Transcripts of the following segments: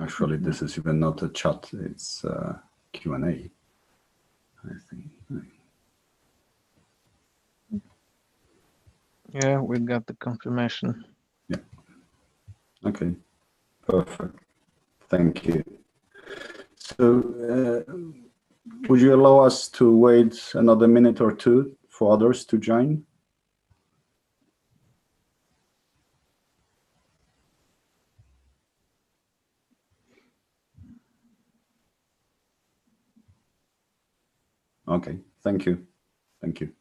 Actually, this is even not a chat, it's Q&A, I think. Yeah, we got the confirmation. Yeah. Okay, perfect. Thank you. So, would you allow us to wait another minute or two for others to join? Okay, thank you. Thank you.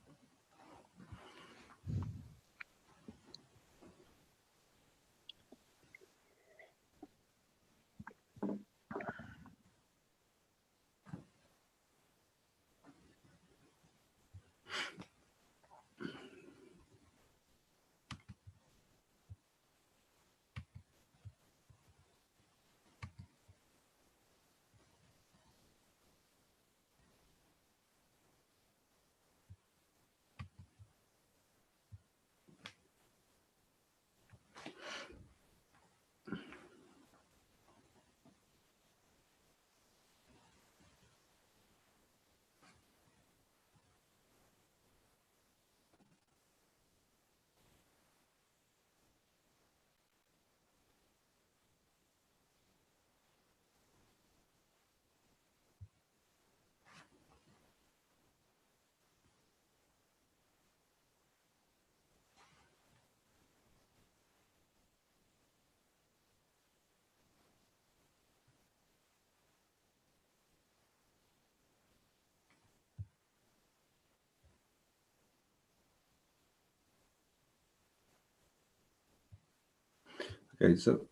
Okay, so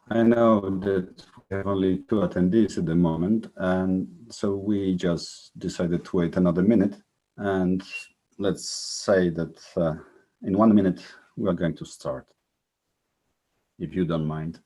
I know that we have only 2 attendees at the moment, and so we just decided to wait another minute. And let's say that in 1 minute, we are going to start, if you don't mind.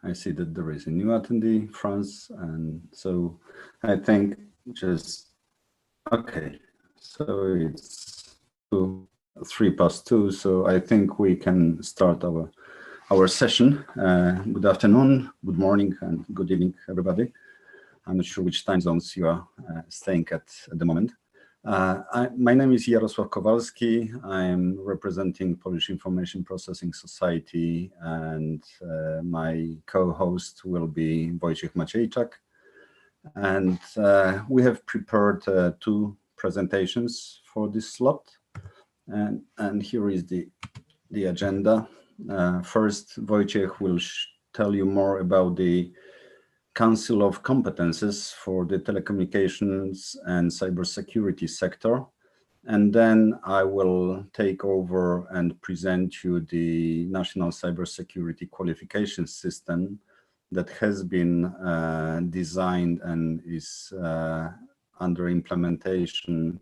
I see that there is a new attendee, France, and so I think just, okay, so it's 3:02, so I think we can start our session. Good afternoon, good morning, and good evening, everybody. I'm not sure which time zones you are staying at the moment. My name is Jarosław Kowalski. I'm representing Polish Information Processing Society, and my co-host will be Wojciech Maciejczak. And we have prepared 2 presentations for this slot. And here is the agenda. First, Wojciech will tell you more about the Council of Competences for the telecommunications and cybersecurity sector. And then I will take over and present you the National Cybersecurity Qualification System that has been designed and is under implementation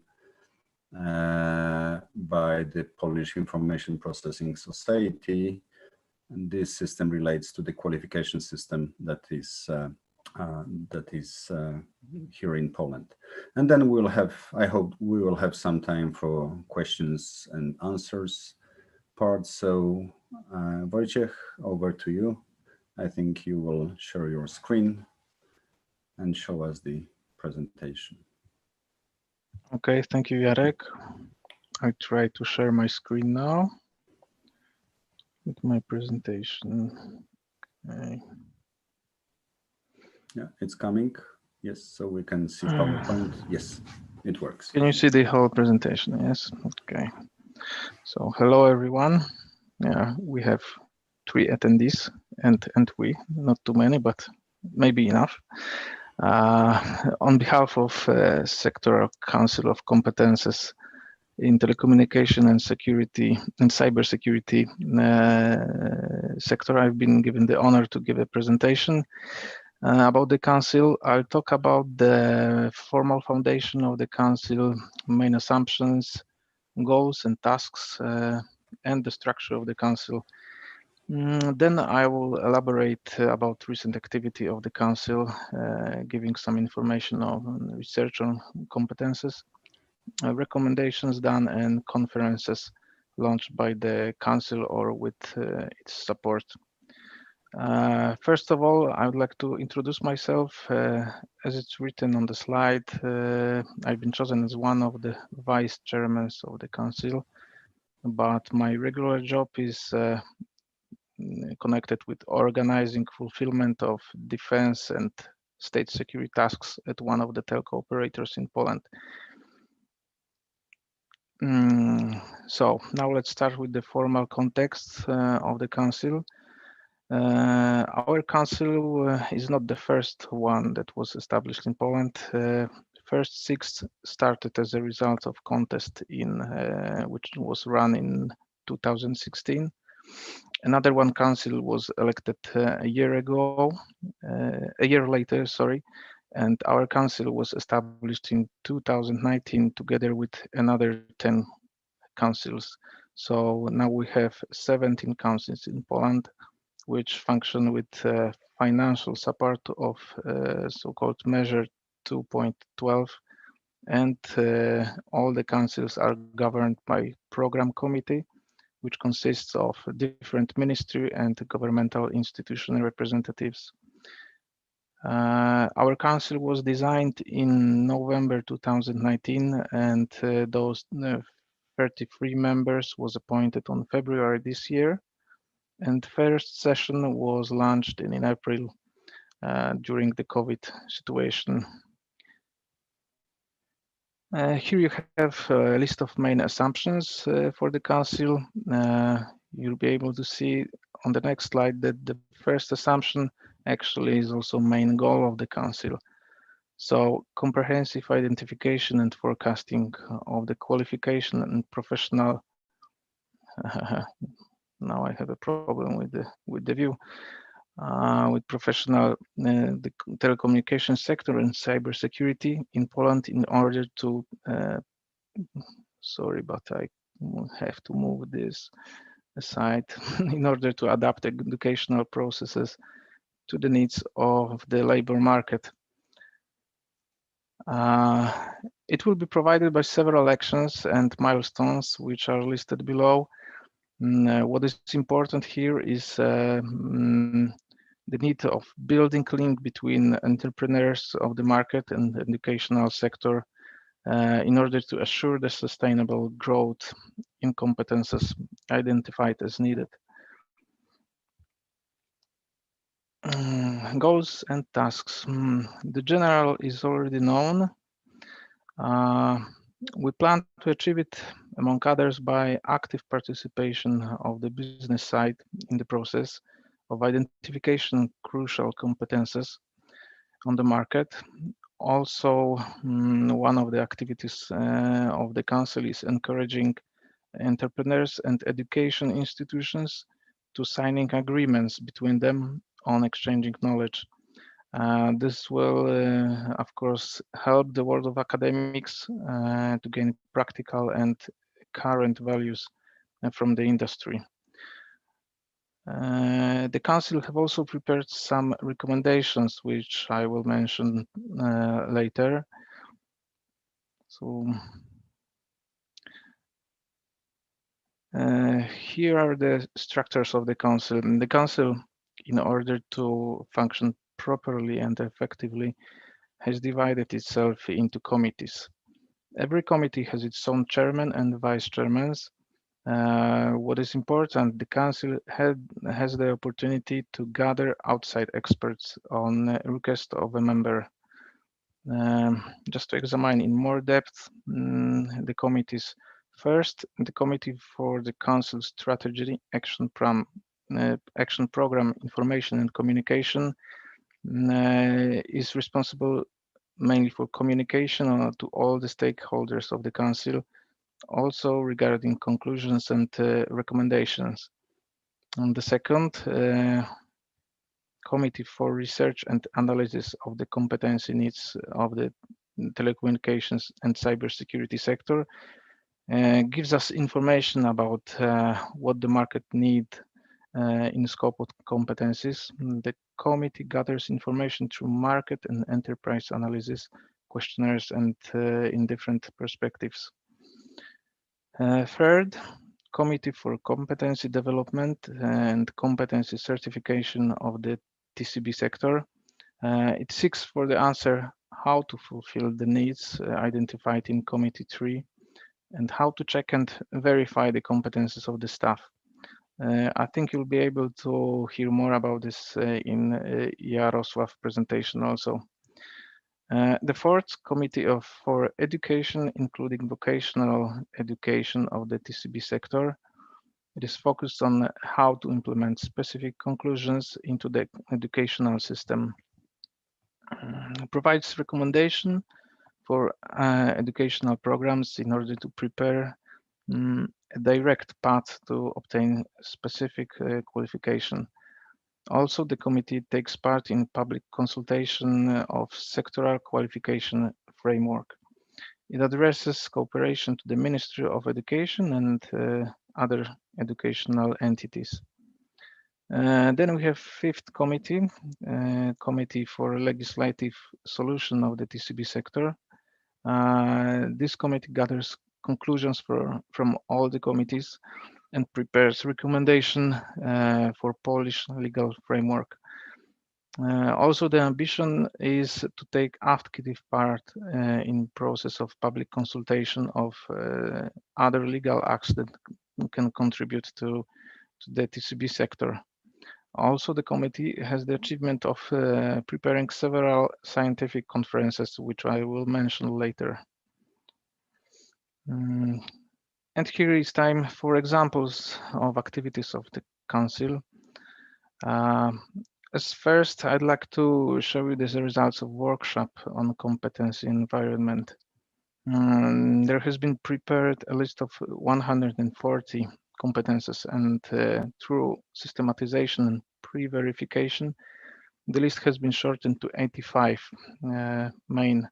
by the Polish Information Processing Society. And this system relates to the qualification system that is here in Poland. And then we'll have, I hope we will have some time for questions and answers part. So Wojciech, over to you. I think you will share your screen and show us the presentation. Okay, thank you, Jarek. I try to share my screen now with my presentation. Okay. Yeah, it's coming. Yes, so we can see PowerPoint. Yes, it works. Can you see the whole presentation? Yes, okay. So hello, everyone. Yeah, we have 3 attendees and we, not too many, but maybe enough. On behalf of Sectoral Council of Competences in Telecommunication and Security and Cybersecurity sector, I've been given the honor to give a presentation about the Council. I'll talk about the formal foundation of the Council, main assumptions, goals and tasks, and the structure of the Council. Then I will elaborate about recent activity of the Council, giving some information on research on competences, recommendations done, and conferences launched by the Council or with its support. First of all, I would like to introduce myself. As it's written on the slide, I've been chosen as one of the vice chairmen of the Council, but my regular job is connected with organizing fulfillment of defense and state security tasks at one of the telco operators in Poland. So now let's start with the formal context of the Council. Our Council is not the first one that was established in Poland. First 6 started as a result of contest in which was run in 2016. Another one council was elected a year later, sorry, and our council was established in 2019 together with another 10 councils. So now we have 17 councils in Poland, which function with financial support of so-called measure 2.12, and all the councils are governed by program committee, which consists of different ministry and governmental institution representatives. Our council was designed in November 2019, and those 33 members was appointed on February this year, and first session was launched in April during the COVID situation. Here you have a list of main assumptions for the Council. You'll be able to see on the next slide that the first assumption actually is also main goal of the Council. So comprehensive identification and forecasting of the qualification and professional. Now I have a problem with the view. With professional the telecommunication sector and cybersecurity in Poland in order to sorry, but I have to move this aside in order to adapt educational processes to the needs of the labor market. It will be provided by several actions and milestones which are listed below. What is important here is the need of building link between entrepreneurs of the market and the educational sector in order to assure the sustainable growth in competences identified as needed. Goals and tasks. The general is already known. We plan to achieve it, among others, by active participation of the business side in the process of identification crucial competences on the market. Also, one of the activities of the Council is encouraging entrepreneurs and education institutions to signing agreements between them on exchanging knowledge. This will, of course, help the world of academics to gain practical and current values from the industry. The Council have also prepared some recommendations, which I will mention later. So here are the structures of the Council. And the Council, in order to function properly and effectively, has divided itself into committees. Every committee has its own chairman and vice chairmen. What is important, the Council has the opportunity to gather outside experts on request of a member. Just to examine in more depth the committees. First, the Committee for the Council Strategy Action Program Information and Communication. is responsible mainly for communication to all the stakeholders of the Council, also regarding conclusions and recommendations. And the second, Committee for Research and Analysis of the Competency Needs of the Telecommunications and Cybersecurity sector, gives us information about what the market need in scope of competencies. The committee gathers information through market and enterprise analysis, questionnaires, and in different perspectives. Third, Committee for Competency Development and Competency Certification of the TCB sector. It seeks for the answer how to fulfill the needs identified in Committee 3 and how to check and verify the competences of the staff. I think you'll be able to hear more about this in Jarosław's presentation also. The fourth, Committee for Education, including vocational education of the TCB sector. It is focused on how to implement specific conclusions into the educational system. Provides recommendation for educational programs in order to prepare a direct path to obtain specific qualification. Also, the committee takes part in public consultation of sectoral qualification framework. It addresses cooperation to the Ministry of Education and other educational entities. Then we have fifth committee, Committee for Legislative Solution of the TCB sector. This committee gathers conclusions from all the committees and prepares recommendation for Polish legal framework. Also, the ambition is to take active part in process of public consultation of other legal acts that can contribute to the TCB sector. Also, the committee has the achievement of preparing several scientific conferences, which I will mention later. And here is time for examples of activities of the Council. As first, I'd like to show you the results of workshop on competency environment. There has been prepared a list of 140 competences, and through systematization and pre-verification, the list has been shortened to 85 main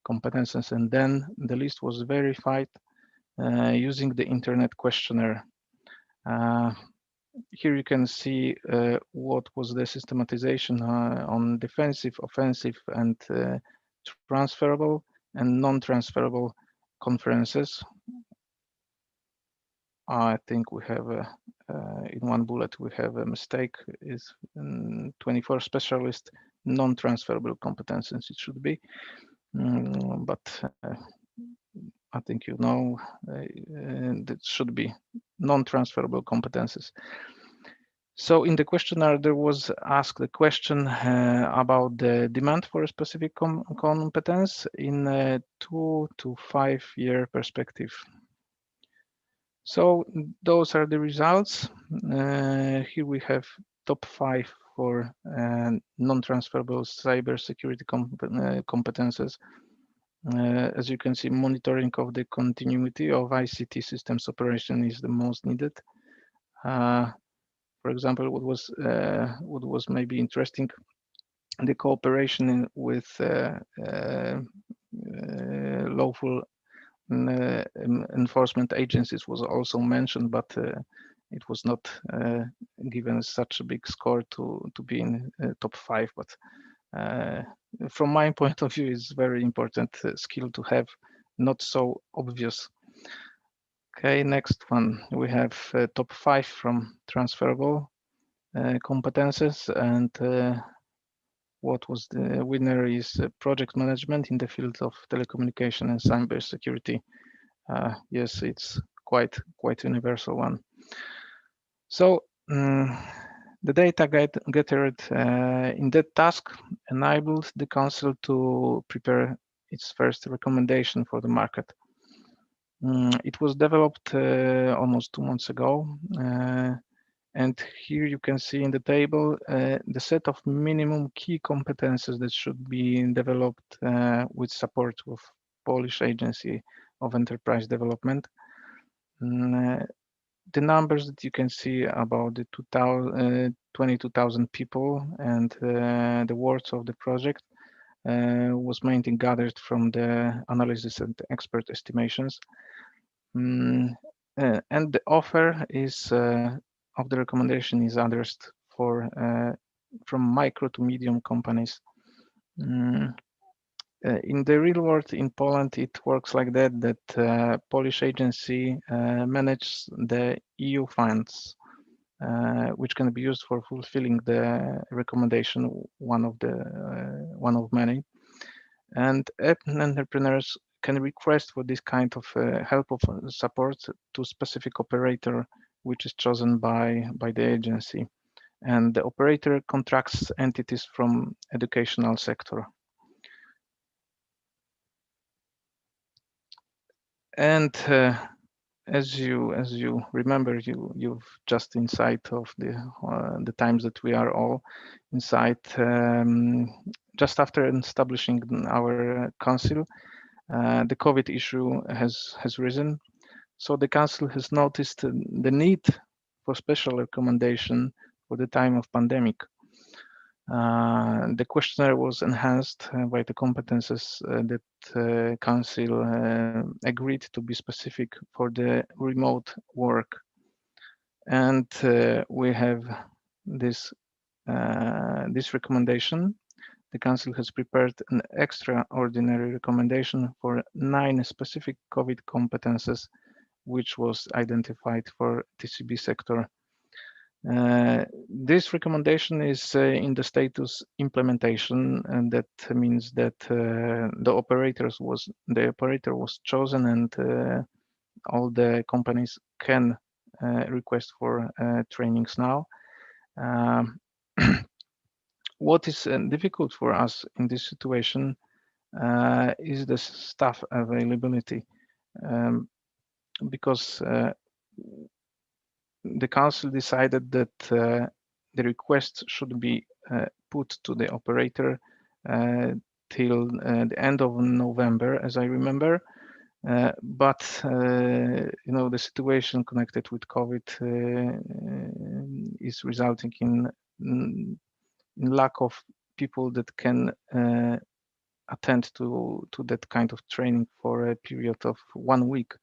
competences, and then the list was verified using the internet questionnaire. Here you can see what was the systematization on defensive, offensive, and transferable and non-transferable conferences. I think we have in one bullet we have a mistake. Is 24 specialist non-transferable competences. It should be, but I think you know that should be non-transferable competences. So in the questionnaire, there was asked the question about the demand for a specific competence in a 2 to 5 year perspective. So those are the results. Here we have top 5 for non-transferable cybersecurity competences. As you can see, monitoring of the continuity of ICT systems operation is the most needed. For example, what was maybe interesting, the cooperation with lawful enforcement agencies was also mentioned, but it was not given such a big score to be in top 5. But from my point of view, it's very important skill to have, not so obvious. Okay, next one. We have top 5 from transferable competences, and what was the winner is project management in the field of telecommunication and cybersecurity. Yes, it's quite universal one. So the data gathered in that task enabled the Council to prepare its first recommendation for the market. It was developed almost 2 months ago. And here you can see in the table the set of minimum key competences that should be developed with support of Polish Agency of Enterprise Development. The numbers that you can see about the 22,000 people and the words of the project was mainly gathered from the analysis and expert estimations. And the offer is of the recommendation is addressed for from micro to medium companies. In the real world in Poland, it works like that Polish agency manages the EU funds, which can be used for fulfilling the recommendation, one of many. And entrepreneurs can request for this kind of help of support to specific operator, which is chosen by the agency. And the operator contracts entities from educational sector. And as you remember, you've just inside of the times that we are all inside. Just after establishing our council, the COVID issue has risen. So the council has noticed the need for special recommendation for the time of pandemic. The questionnaire was enhanced by the competences that council agreed to be specific for the remote work. And we have this recommendation. The council has prepared an extraordinary recommendation for 9 specific COVID competences, which was identified for TCB sector. This recommendation is in the status implementation, and that means that the operator was chosen, and all the companies can request for trainings now. What is difficult for us in this situation is the staff availability, because the council decided that the request should be put to the operator till the end of November, as I remember. But the situation connected with COVID is resulting in lack of people that can attend to that kind of training for a period of 1 week.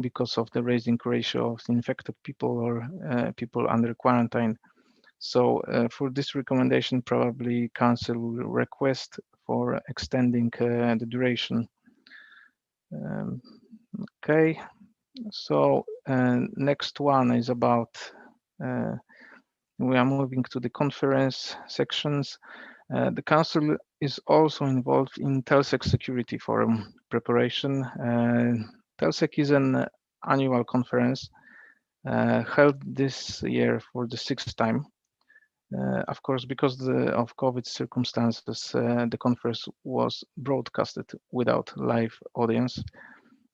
Because of the rising ratio of infected people or people under quarantine. So for this recommendation, probably council will request for extending the duration. Okay, so next one is about, we are moving to the conference sections. The council is also involved in TELSEC Security Forum preparation. TELSEC is an annual conference held this year for the 6th time. Of course, because of COVID circumstances, the conference was broadcasted without live audience.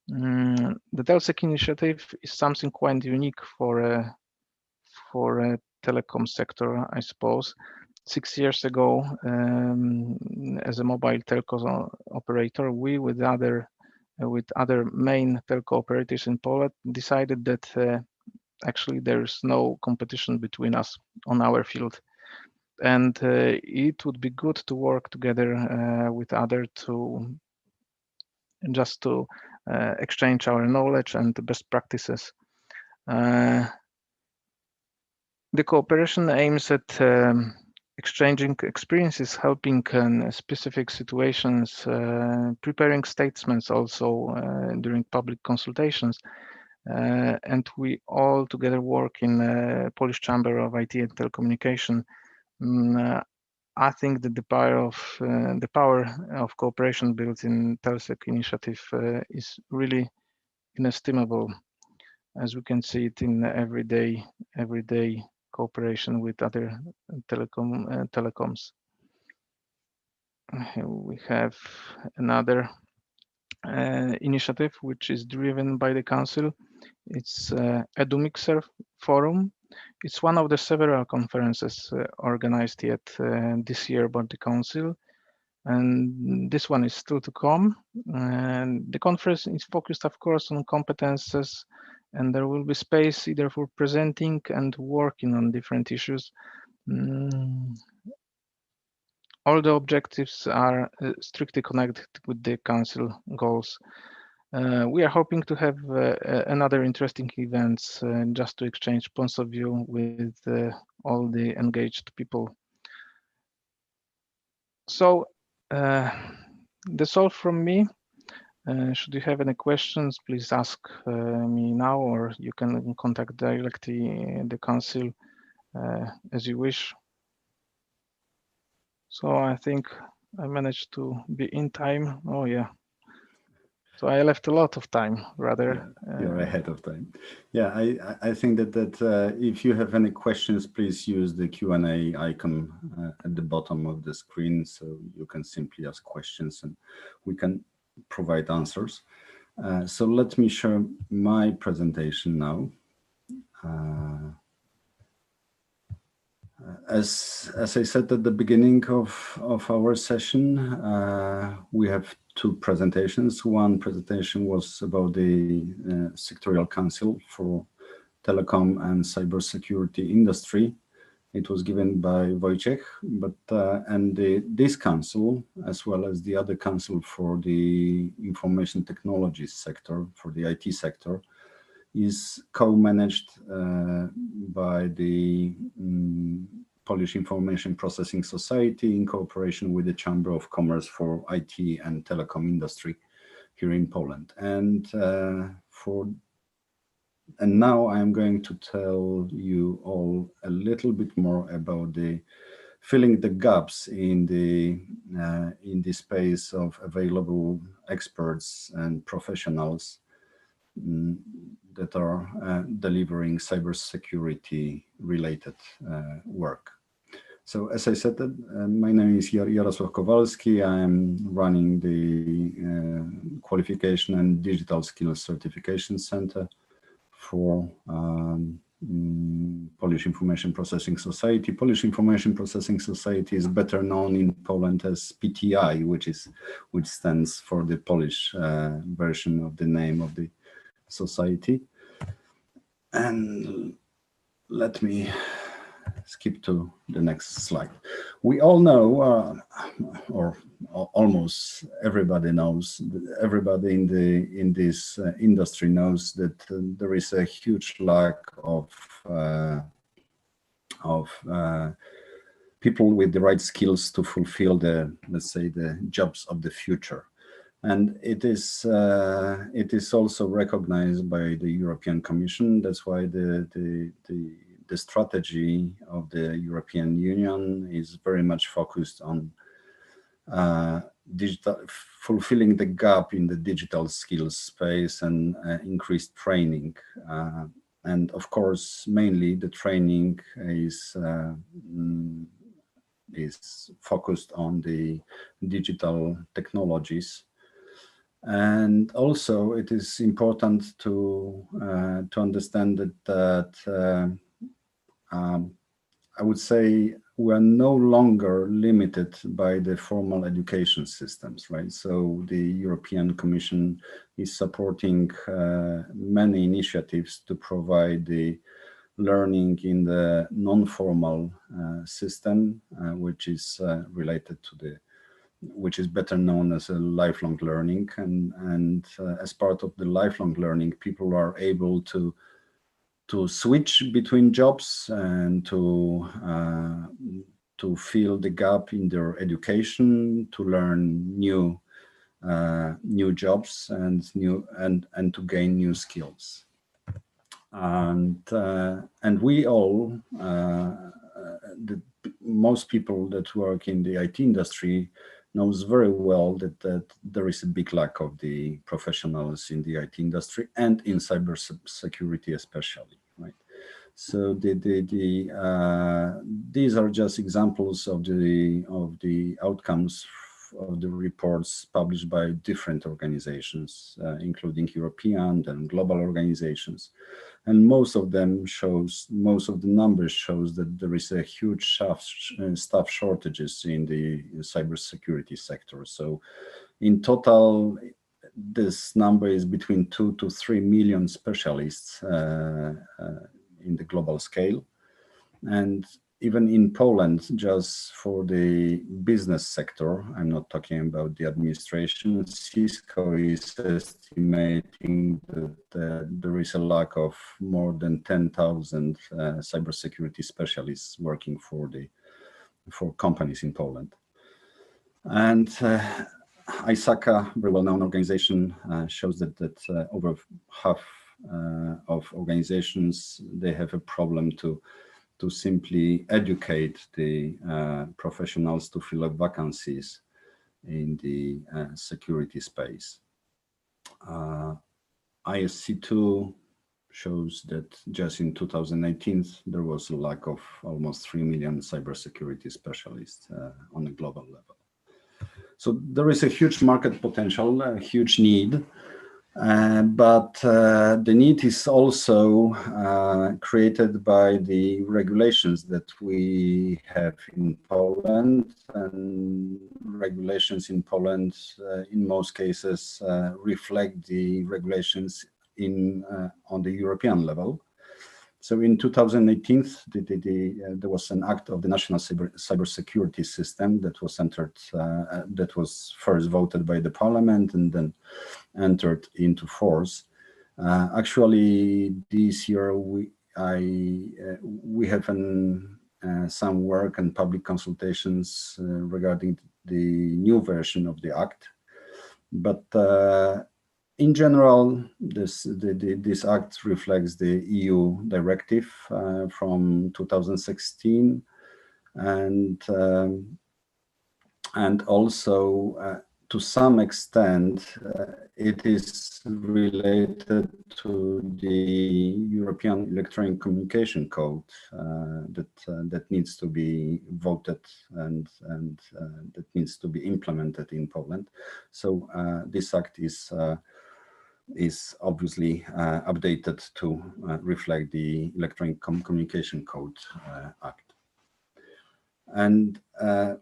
The TELSEC initiative is something quite unique for a telecom sector, I suppose. 6 years ago, as a mobile telco operator, we with other main telco operators in Poland decided that actually there is no competition between us on our field, and it would be good to work together with others to exchange our knowledge and the best practices. The cooperation aims at exchanging experiences, helping in specific situations, preparing statements also during public consultations. And we all together work in Polish Chamber of IT and Telecommunication. I think that the power of cooperation built in TELSEC initiative is really inestimable, as we can see it in everyday cooperation with other telecoms. We have another initiative which is driven by the council. It's EduMixer Forum. It's one of the several conferences organized yet this year by the Council, and this one is still to come. And the conference is focused, of course, on competences, and there will be space either for presenting and working on different issues. All the objectives are strictly connected with the Council goals. We are hoping to have another interesting events just to exchange points of view with all the engaged people. So that's all from me. Should you have any questions, please ask me now, or you can contact directly the Council as you wish. So I think I managed to be in time. Oh yeah. So I left a lot of time, rather. Yeah, you're ahead of time. Yeah, I think that if you have any questions, please use the Q&A icon at the bottom of the screen, so you can simply ask questions and we can provide answers. So let me share my presentation now. As I said at the beginning of our session, we have two presentations. One presentation was about the Sectorial Council for Telecom and Cybersecurity Industry. It was given by Wojciech, and this council, as well as the other council for the information technologies sector, for the IT sector, is co-managed by the Polish Information Processing Society in cooperation with the Chamber of Commerce for IT and Telecom Industry here in Poland. And now I'm going to tell you all a little bit more about the filling the gaps in the space of available experts and professionals that are delivering cybersecurity related work. So as I said, my name is Jarosław Kowalski. I am running the Qualification and Digital Skills Certification Center for Polish Information Processing Society. Polish Information Processing Society is better known in Poland as PTI, which stands for the Polish version of the name of the society. And let me skip to the next slide. We all know, or almost everybody knows, everybody in this industry knows that there is a huge lack of people with the right skills to fulfill the, let's say, the jobs of the future. And it is also recognized by the European Commission. That's why the strategy of the European Union is very much focused on fulfilling the gap in the digital skills space and increased training. And of course, mainly the training is focused on the digital technologies. And also, it is important to understand that I would say we are no longer limited by the formal education systems, right? So the European Commission is supporting many initiatives to provide the learning in the non-formal system, which is related to which is better known as a lifelong learning. And as part of the lifelong learning, people are able to switch between jobs and to fill the gap in their education, to learn new jobs and to gain new skills. And we all, most people that work in the IT industry knows very well that there is a big lack of the professionals in the IT industry and in cybersecurity especially, right? So these are just examples of the outcomes the reports published by different organizations, including European and global organizations. And most of the numbers shows that there is a huge staff shortages in the cybersecurity sector. So in total, this number is between 2 to 3 million specialists in the global scale. And even in Poland, just for the business sector, I'm not talking about the administration, Cisco is estimating that there is a lack of more than 10,000 cybersecurity specialists working for companies in Poland. And ISACA, very well-known organization, shows that over half of organizations, they have a problem to simply educate the professionals to fill up vacancies in the security space. ISC2 shows that just in 2019, there was a lack of almost 3 million cybersecurity specialists on a global level. So there is a huge market potential, a huge need. But the need is also created by the regulations that we have in Poland, and regulations in Poland in most cases reflect the regulations on the European level. So in 2018, there was an act of the National Cybersecurity System that was that was first voted by the Parliament and then entered into force. Actually, this year we have some work and public consultations regarding the new version of the act, but in general, this act reflects the EU directive from 2016, and also to some extent it is related to the European Electronic Communication Code that needs to be voted and that needs to be implemented in Poland. So this act is obviously updated to reflect the Electronic Communication Code Act. And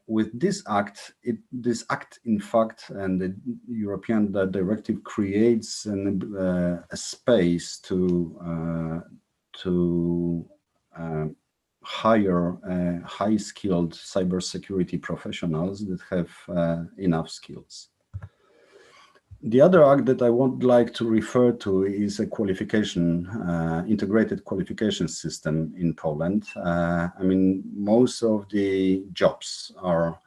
with this act, in fact, and the European directive creates a space to hire high-skilled cybersecurity professionals that have enough skills. The other act that I would like to refer to is a qualification, integrated qualification system in Poland. I mean, most of the jobs are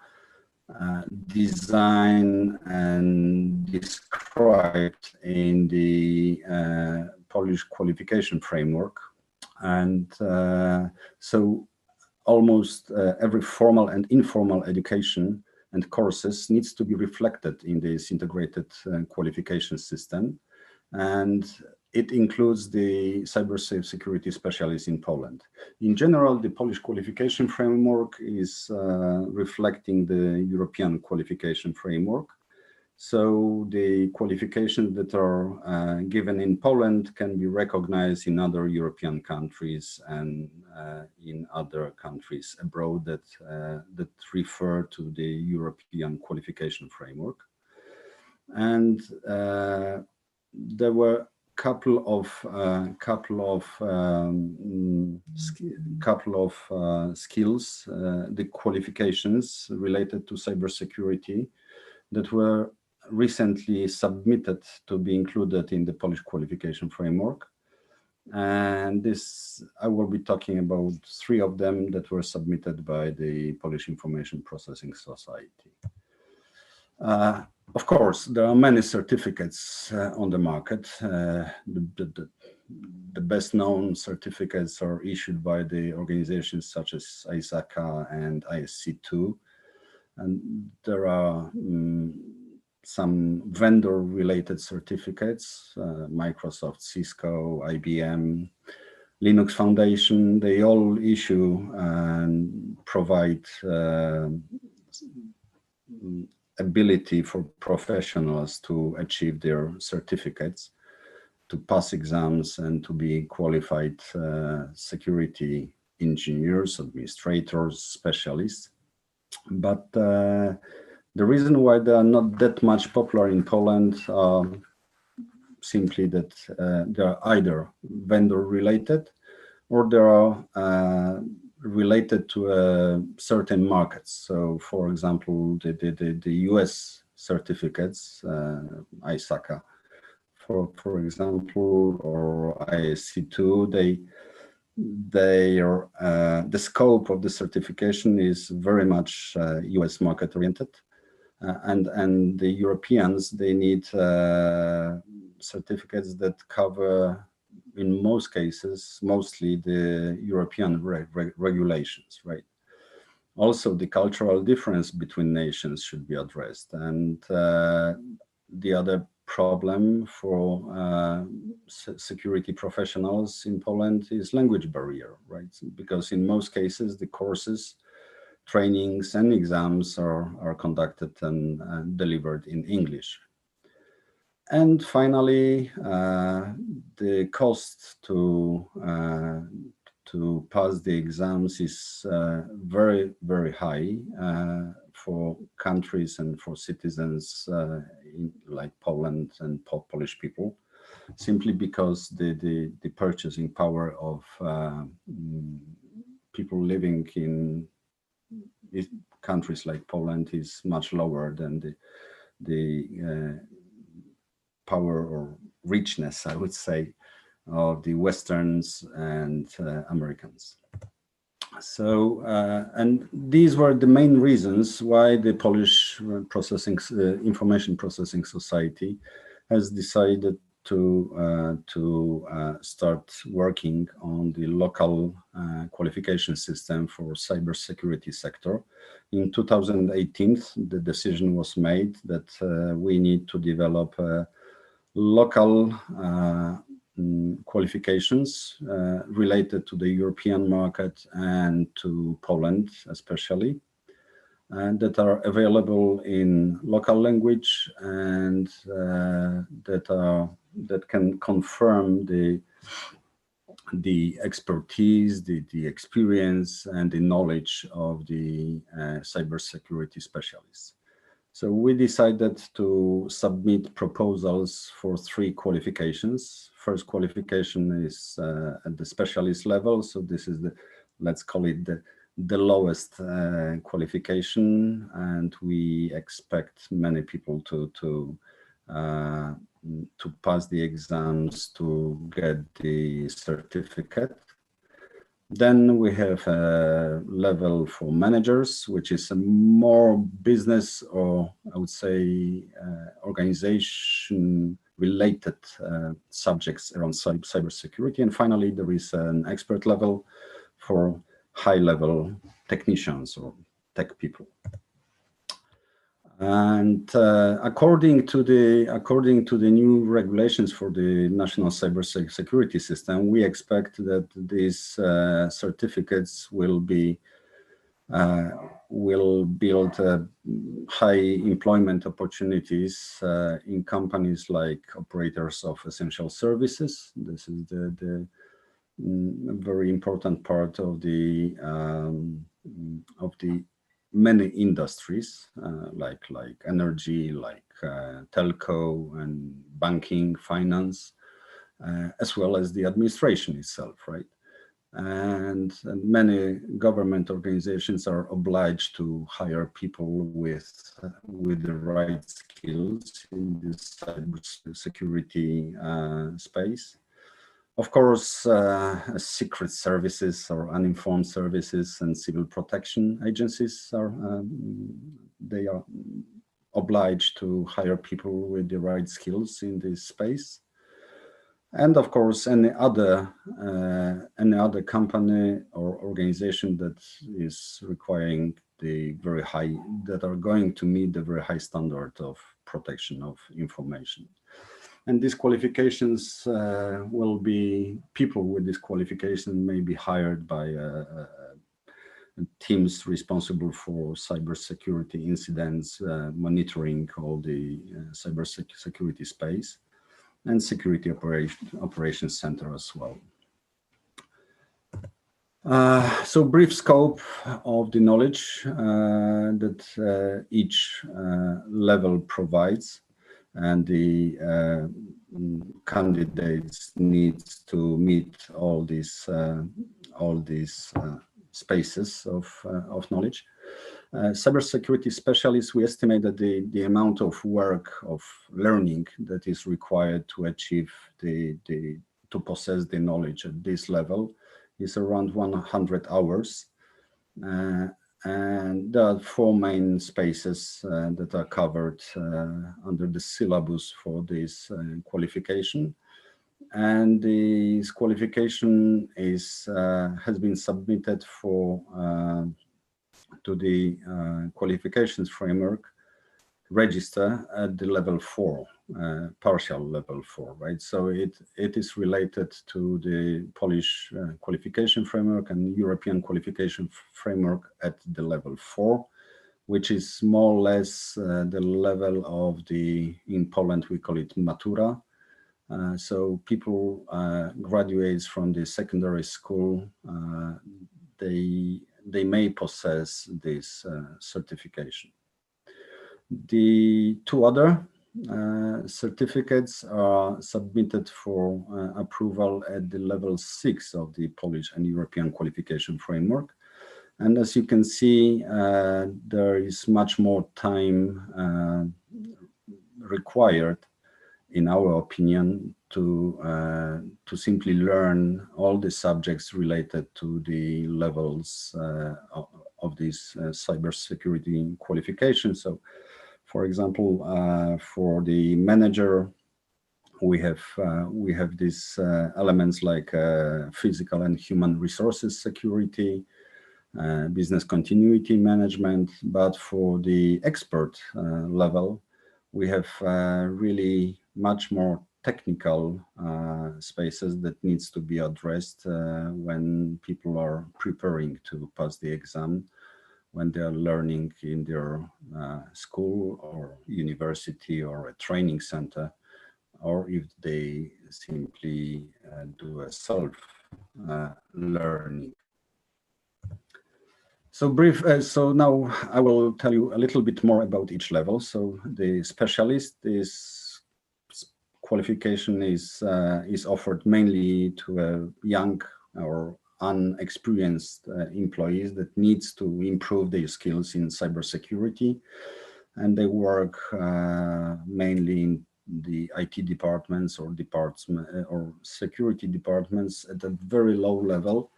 designed and described in the Polish qualification framework. And so almost every formal and informal education and courses needs to be reflected in this integrated qualification system. And it includes the cybersecurity specialists in Poland. In general, the Polish qualification framework is reflecting the European qualification framework. So the qualifications that are given in Poland can be recognized in other European countries and in other countries abroad that refer to the European qualification framework. And there were couple of skills, the qualifications related to cybersecurity that were recently submitted to be included in the Polish qualification framework. And I will be talking about 3 of them that were submitted by the Polish Information Processing Society. Of course, there are many certificates on the market. The best known certificates are issued by the organizations such as ISACA and ISC2. And there are some vendor-related certificates, Microsoft, Cisco, IBM, Linux Foundation. They all issue and provide ability for professionals to achieve their certificates, to pass exams and to be qualified security engineers, administrators, specialists. But the reason why they are not that much popular in Poland simply that they are either vendor related or they are related to certain markets. So, for example, the US certificates, ISACA, for example, or ISC2, the scope of the certification is very much US market oriented. And the Europeans, they need certificates that cover, in most cases, mostly the European regulations, right? Also, the cultural difference between nations should be addressed. And the other problem for security professionals in Poland is language barrier, right? Because in most cases, the courses, trainings and exams are conducted and delivered in English. And finally, the cost to pass the exams is very, very high for countries and for citizens like Poland and Polish people, simply because the purchasing power of people living in countries like Poland is much lower than the power or richness, I would say, of the Westerns and Americans. So, and these were the main reasons why the Polish Information Processing Society has decided to start working on the local qualification system for cybersecurity sector. In 2018, the decision was made that we need to develop local qualifications related to the European market and to Poland especially, and that are available in local language and that can confirm the expertise, the experience, and the knowledge of the cybersecurity specialists. So we decided to submit proposals for 3 qualifications. First qualification is at the specialist level. So this is let's call it the lowest qualification. And we expect many people to pass the exams to get the certificate. Then we have a level for managers, which is a more business or I would say organization-related subjects around cybersecurity. And finally, there is an expert level for high-level technicians or tech people. And according to the new regulations for the national cybersecurity system, we expect that these certificates will build high employment opportunities in companies like operators of essential services. This is the very important part of the many industries like energy, like telco and banking, finance, as well as the administration itself, right? And many government organizations are obliged to hire people with the right skills in this cybersecurity space. Of course, secret services or uninformed services and civil protection agencies they are obliged to hire people with the right skills in this space. And of course, any other company or organization that is requiring that are going to meet the very high standard of protection of information. And these qualifications people with this qualification may be hired by teams responsible for cybersecurity incidents, monitoring all the cybersecurity space, and security operations center as well. So brief scope of the knowledge that each level provides, and the candidates need to meet all these spaces of knowledge. Cybersecurity specialists, we estimate that the amount of work of learning that is required to achieve to possess the knowledge at this level is around 100 hours. And there are 4 main spaces that are covered under the syllabus for this qualification. And this qualification has been submitted to the qualifications framework register at the level 4, partial level 4, right? So it is related to the Polish qualification framework and European qualification framework at the level 4, which is more or less the level of in Poland we call it matura. So people graduates from the secondary school, they may possess this certification. The 2 other certificates are submitted for approval at the level 6 of the Polish and European qualification framework. And as you can see, there is much more time required, in our opinion, to simply learn all the subjects related to the levels of this cybersecurity qualification. So, for example, for the manager, we have these elements like physical and human resources security, business continuity management. But for the expert level, we have really much more technical spaces that needs to be addressed when people are preparing to pass the exam, when they are learning in their school or university or a training center, or if they simply do a self-learning. So now I will tell you a little bit more about each level. So the specialist qualification is offered mainly to young or unexperienced employees that needs to improve their skills in cybersecurity, and they work mainly in the IT departments or security departments at a very low level,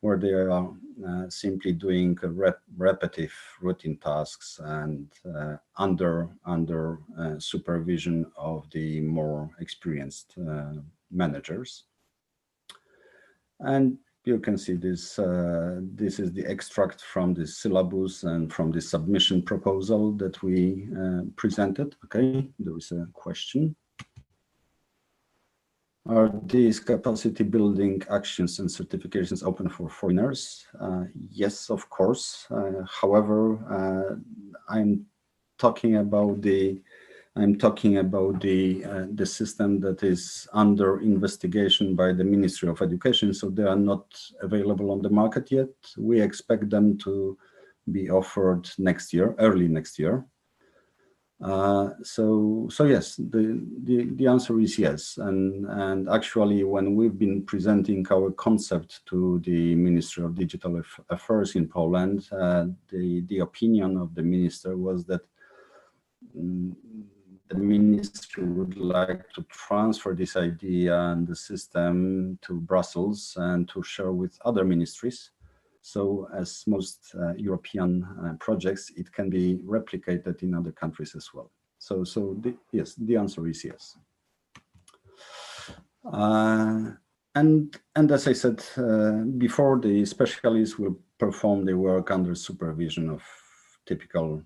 where they are simply doing repetitive routine tasks and under supervision of the more experienced managers. And you can see this. This is the extract from the syllabus and from the submission proposal that we presented. Okay, there is a question. Are these capacity building actions and certifications open for foreigners? Yes, of course. However, I'm talking about the system that is under investigation by the Ministry of Education, so they are not available on the market yet. We expect them to be offered next year, early next year. So yes, the answer is yes, and actually, when we've been presenting our concept to the Ministry of Digital Affairs in Poland, the opinion of the minister was that the ministry would like to transfer this idea and the system to Brussels and to share with other ministries. So as most European projects, it can be replicated in other countries as well. So yes, the answer is yes. And as I said before, the specialists will perform their work under supervision of typical,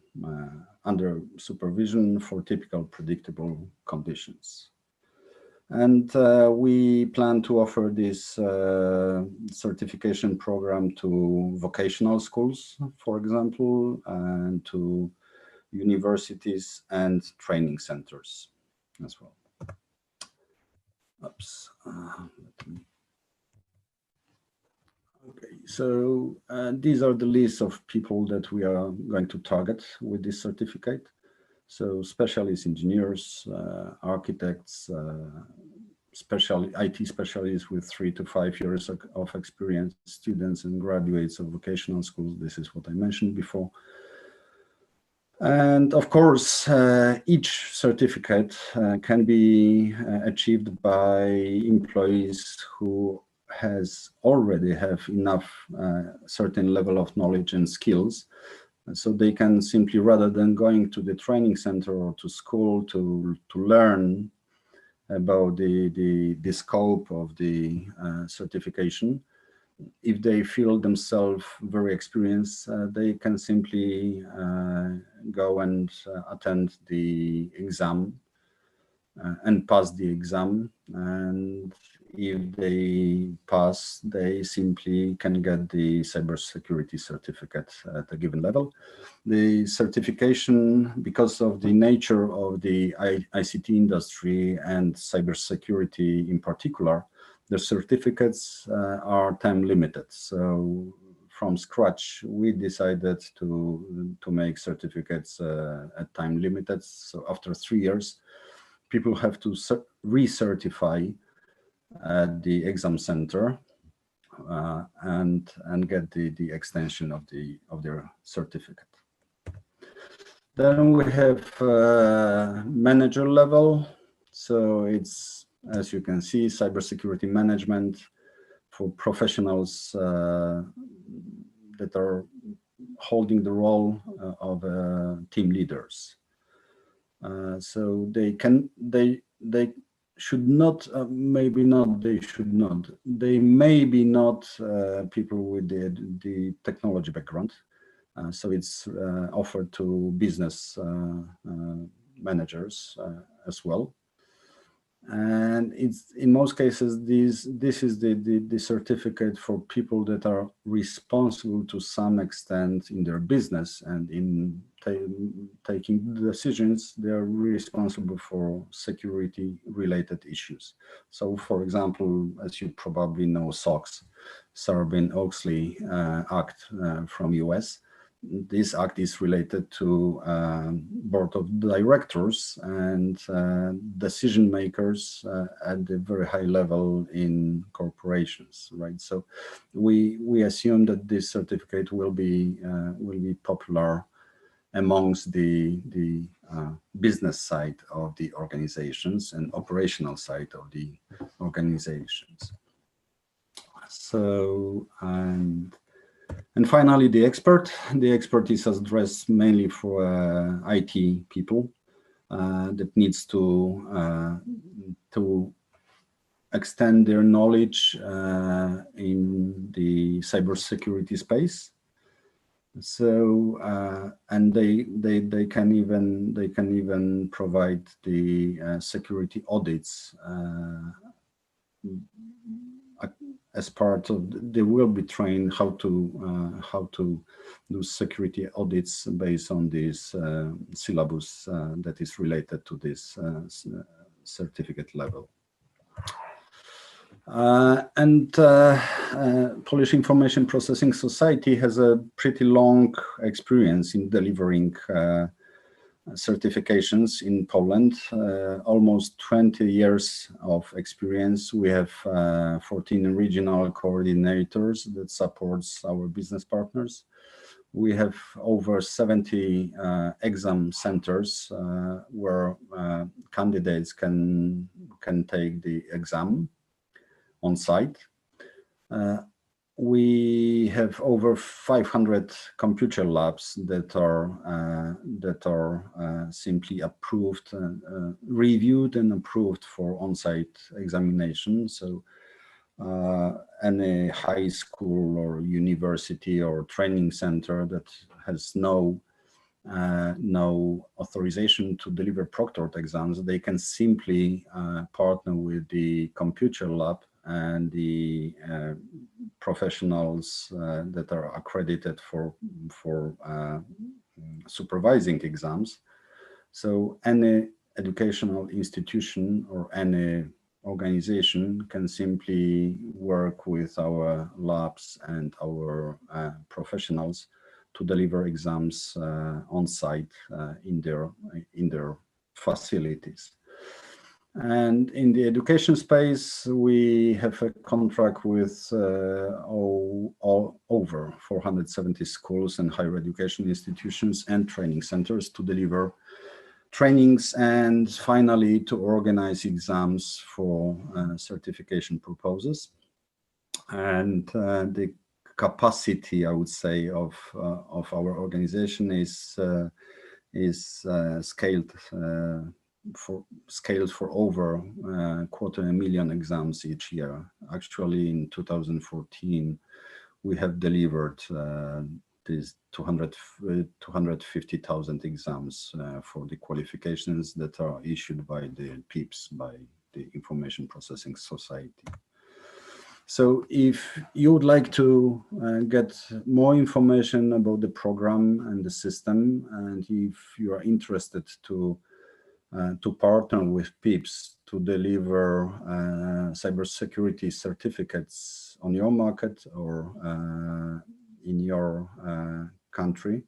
for typical predictable conditions. And we plan to offer this certification program to vocational schools, for example, and to universities and training centers as well. Oops. Okay, so these are the list of people that we are going to target with this certificate. So specialist engineers, architects, IT specialists with 3 to 5 years of experience, students and graduates of vocational schools. This is what I mentioned before. And of course, each certificate can be achieved by employees who already have enough certain level of knowledge and skills. So they can simply, rather than going to the training center or to school to learn about the scope of the certification, if they feel themselves very experienced, they can simply go and attend the exam and pass the exam. And if they pass, they simply can get the cybersecurity certificate at a given level. The certification, because of the nature of the ICT industry and cybersecurity in particular, the certificates are time limited. So from scratch, we decided to make certificates at time limited. So after 3 years, people have to recertify at the exam center and get the extension of their certificate. Then we have manager level. So it's, as you can see, cybersecurity management for professionals that are holding the role of team leaders. So they should not, maybe not, they should not. They may be not people with the technology background. So it's offered to business managers as well. And it's, in most cases, this is the certificate for people that are responsible to some extent in their business, and in taking decisions, they are responsible for security related issues. So for example, as you probably know, SOX, Sarbanes-Oxley Act from US. This act is related to board of directors and decision makers at the very high level in corporations, right? So we assume that this certificate will be popular amongst the business side of the organizations and operational side of the organizations. So and finally, the expert. The expert is addressed mainly for IT people that needs to extend their knowledge in the cybersecurity space. So and they can even provide the security audits as part of. They will be trained how to do security audits based on this syllabus that is related to this certificate level. Polish Information Processing Society has a pretty long experience in delivering certifications in Poland, almost 20 years of experience. We have 14 regional coordinators that supports our business partners. We have over 70 exam centers where candidates can take the exam on site. We have over 500 computer labs that are simply approved, reviewed and approved for on-site examination. So any high school or university or training center that has no no authorization to deliver proctored exams, they can simply partner with the computer lab and the professionals that are accredited for supervising exams. So any educational institution or any organization can simply work with our labs and our professionals to deliver exams on site in their facilities. And in the education space, we have a contract with over 470 schools and higher education institutions and training centers to deliver trainings and finally to organize exams for certification purposes. And the capacity, I would say, of our organization is scaled for over 250,000 exams each year. Actually, in 2014, we have delivered these 250,000 exams for the qualifications that are issued by the PIPS, by the Information Processing Society. So if you would like to get more information about the program and the system, and if you are interested to partner with PIPS to deliver cybersecurity certificates on your market or in your country,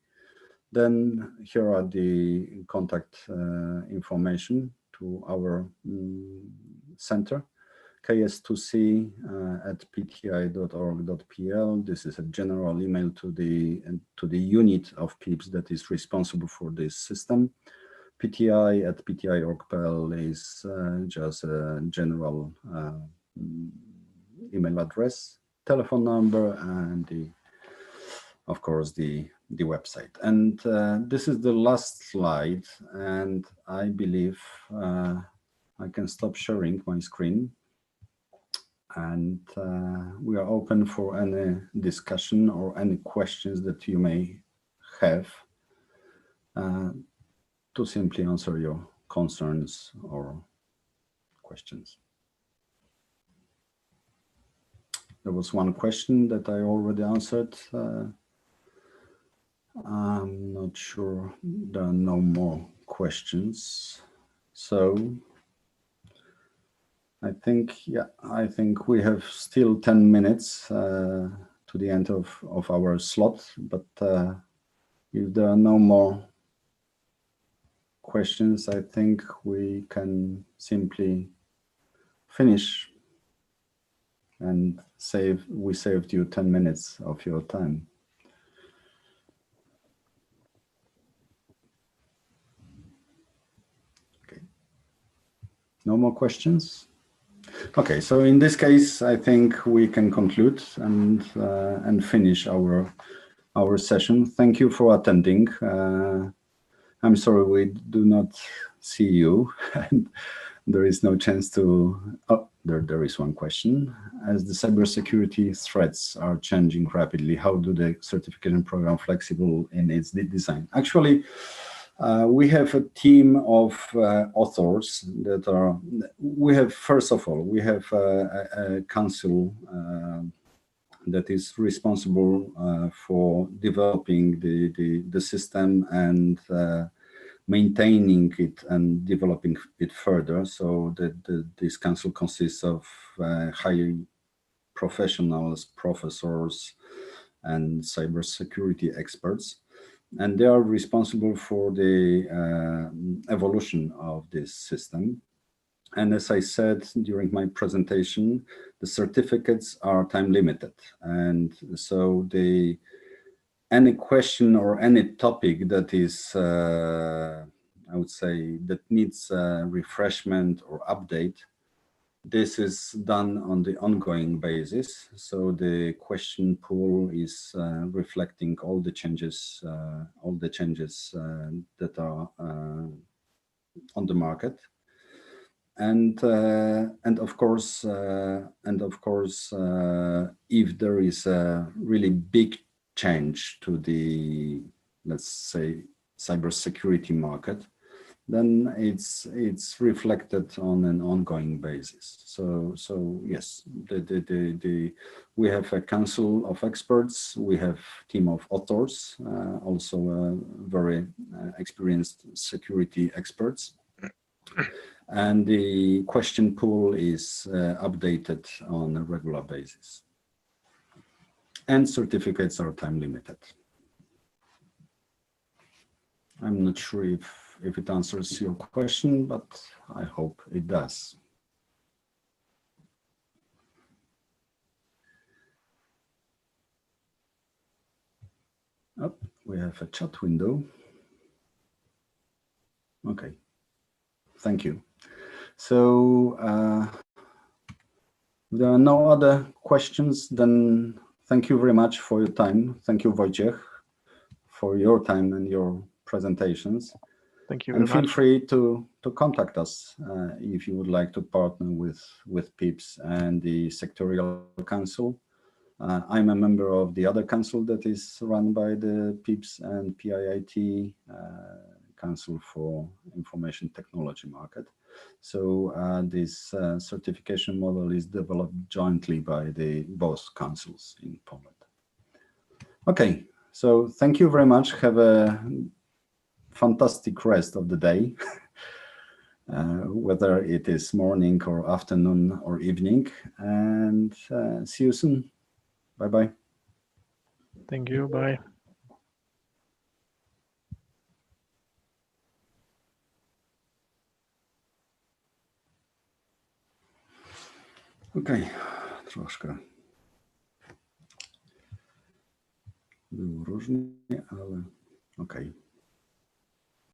then here are the contact information to our center, ks2c at pti.org.pl. This is a general email to the unit of PIPS that is responsible for this system. PTI at pti.org.pl is just a general email address, telephone number, and of course the website. And this is the last slide, and I believe I can stop sharing my screen, and we are open for any discussion or any questions that you may have to simply answer your concerns or questions. There was one question that I already answered. I'm not sure there are no more questions. So I think we have still 10 minutes to the end of our slot, but if there are no more questions, I think we can simply finish and we saved you 10 minutes of your time. Okay. No more questions? Okay, so in this case, I think we can conclude and finish our session. Thank you for attending. I'm sorry we do not see you, and there is no chance to. Oh, there is one question. As the cybersecurity threats are changing rapidly, how do the certification program flexible in its design? Actually, we have a team of authors that are. First of all, we have a council that is responsible for developing the system and maintaining it and developing it further. So this council consists of high professionals, professors, and cybersecurity experts, and they are responsible for the evolution of this system. And as I said during my presentation, the certificates are time limited. And so any question or any topic that is, I would say, that needs refreshment or update, this is done on the ongoing basis. So the question pool is reflecting all the changes that are on the market. And of course, if there is a really big change to the, let's say, cybersecurity market, then it's reflected on an ongoing basis. So yes, we have a council of experts, we have team of authors, also very experienced security experts, and the question pool is updated on a regular basis, and certificates are time limited. I'm not sure if it answers your question, but I hope it does. Oh, we have a chat window. Okay, thank you. So if there are no other questions, then thank you very much for your time. Thank you, Wojciech, for your time and your presentations. Thank you very much. And feel free to contact us if you would like to partner with PIPS and the Sectorial Council. I'm a member of the other council that is run by the PIPS and PIIT, Council for Information Technology Market. So this certification model is developed jointly by both councils in Poland. Okay, so thank you very much. Have a fantastic rest of the day, whether it is morning or afternoon or evening, and see you soon. Bye-bye. Thank you. Bye. Okej, troszkę było różnie, ale okej.